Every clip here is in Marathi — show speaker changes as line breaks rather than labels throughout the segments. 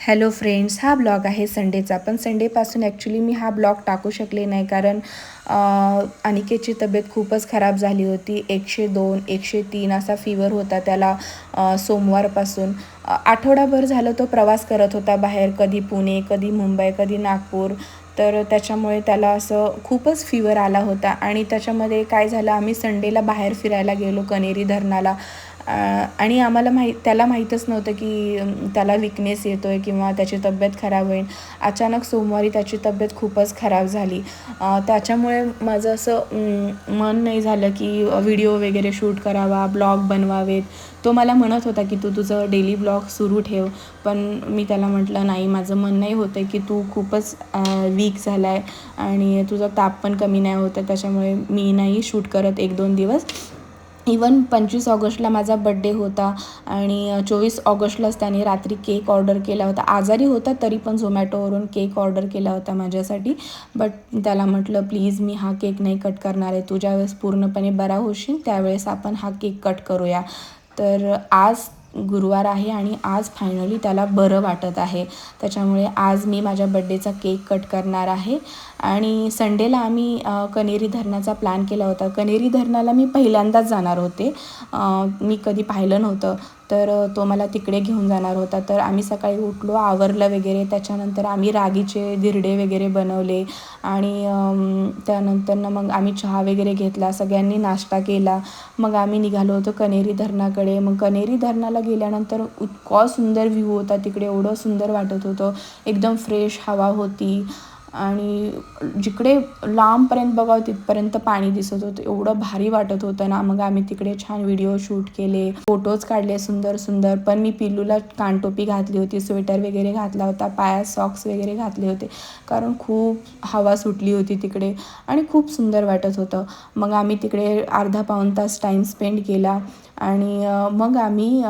हॅलो फ्रेंड्स, हा ब्लॉग आहे संडेचा. पण संडेपासून ॲक्च्युली मी हा ब्लॉग टाकू शकले नाही, कारण अनिकेतची तब्येत खूपच खराब झाली होती. 102 103 असा फीवर होता त्याला. सोमवारपासून आठवडाभर झालं तो प्रवास करत होता बाहेर, कधी पुणे, कधी मुंबई, कधी नागपूर. तर त्याच्यामुळे त्याला असं खूपच फीवर आला होता. आणि त्याच्यामध्ये काय झालं, आम्ही संडेला बाहेर फिरायला गेलो कनेरी धरणाला. आणि आम्हाला त्याला माहीतच नव्हतं की त्याला विकनेस येतो आहे किंवा त्याची तब्येत खराब होईल. अचानक सोमवारी त्याची तब्येत खूपच खराब झाली. त्याच्यामुळे माझं असं मन नाही झालं की व्हिडिओ वगैरे शूट करावा, ब्लॉग बनवावेत. तो मला म्हणत होता की तू तुझं डेली ब्लॉग सुरू ठेव, पण मी त्याला म्हटलं नाही, माझं मन नाही होतं आहे की तू खूपच वीक झाला आहे आणि तुझा ताप पण कमी नाही होत आहे, त्याच्यामुळे मी नाही शूट करत 1-2 दिवस. इवन 25 ऑगस्टला माझा बड्डे होता आणि 24 ऑगस्टलाच त्याने रात्री केक ऑर्डर केला होता. आजारी होता तरी पण झोमॅटोवरून केक ऑर्डर केला होता माझ्यासाठी. बट त्याला म्हटलं प्लीज मी हा केक नाही कट करणार आहे, तू ज्यावेळेस पूर्णपणे बरा होशील त्यावेळेस आपण हा केक कट करूया. तर आज गुरुवार आहे आणि आज फायनली त्याला बरं वाटत आहे. त्याच्यामुळे आज मी माझ्या बड्डेचा केक कट करणार आहे. आणि संडेला आम्ही कनेरी धरणाचा प्लॅन केला होता. कनेरी धरणाला मी पहिल्यांदाच जाणार होते. मी कधी पाहिलं नव्हतं, तर तो मला तिकडे घेऊन जाणार होता. तर आम्ही सकाळी उठलो, आवरलं वगैरे. त्याच्यानंतर आम्ही रागीचे धिरडे वगैरे बनवले आणि त्यानंतरनं मग आम्ही चहा वगैरे घेतला, सगळ्यांनी नाश्ता केला. मग आम्ही निघालो होतो कनेरी धरणाकडे. मग कनेरी धरणाला गेल्यानंतर इतका सुंदर व्ह्यू होता तिकडे, एवढं सुंदर वाटत होतं. एकदम फ्रेश हवा होती आणि जिकडे लांबपर्यंत बघावं तिथपर्यंत पाणी दिसत होतं. एवढं भारी वाटत होतं ना. मग आम्ही तिकडे छान व्हिडिओ शूट केले, फोटोज काढले सुंदर सुंदर. पण मी पिल्लूला कानटोपी घातली होती, स्वेटर वगैरे घातला होता, पायात सॉक्स वगैरे घातले होते, कारण खूप हवा सुटली होती तिकडे आणि खूप सुंदर वाटत होतं. मग आम्ही तिकडे अर्धा-पाऊण तास टाईम स्पेंड केला आणि मग आम्ही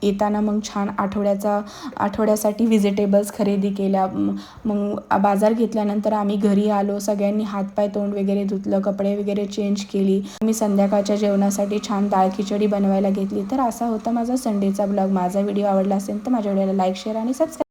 येताना मग छान आठवड्यासाठी व्हिजिटेबल्स खरेदी केल्या. मग बाजार घेतल्यानंतर आम्ही घरी आलो, सगळ्यांनी हातपाय तोंड वगैरे धुतलं, कपडे वगैरे चेंज केली. मी संध्याकाळच्या जेवणासाठी छान डाळ खिचडी बनवायला घेतली. तर असा होता माझा संडेचा ब्लॉग. माझा व्हिडिओ आवडला असेल तर माझ्या व्हिडिओला लाईक, शेअर आणि सबस्क्राईब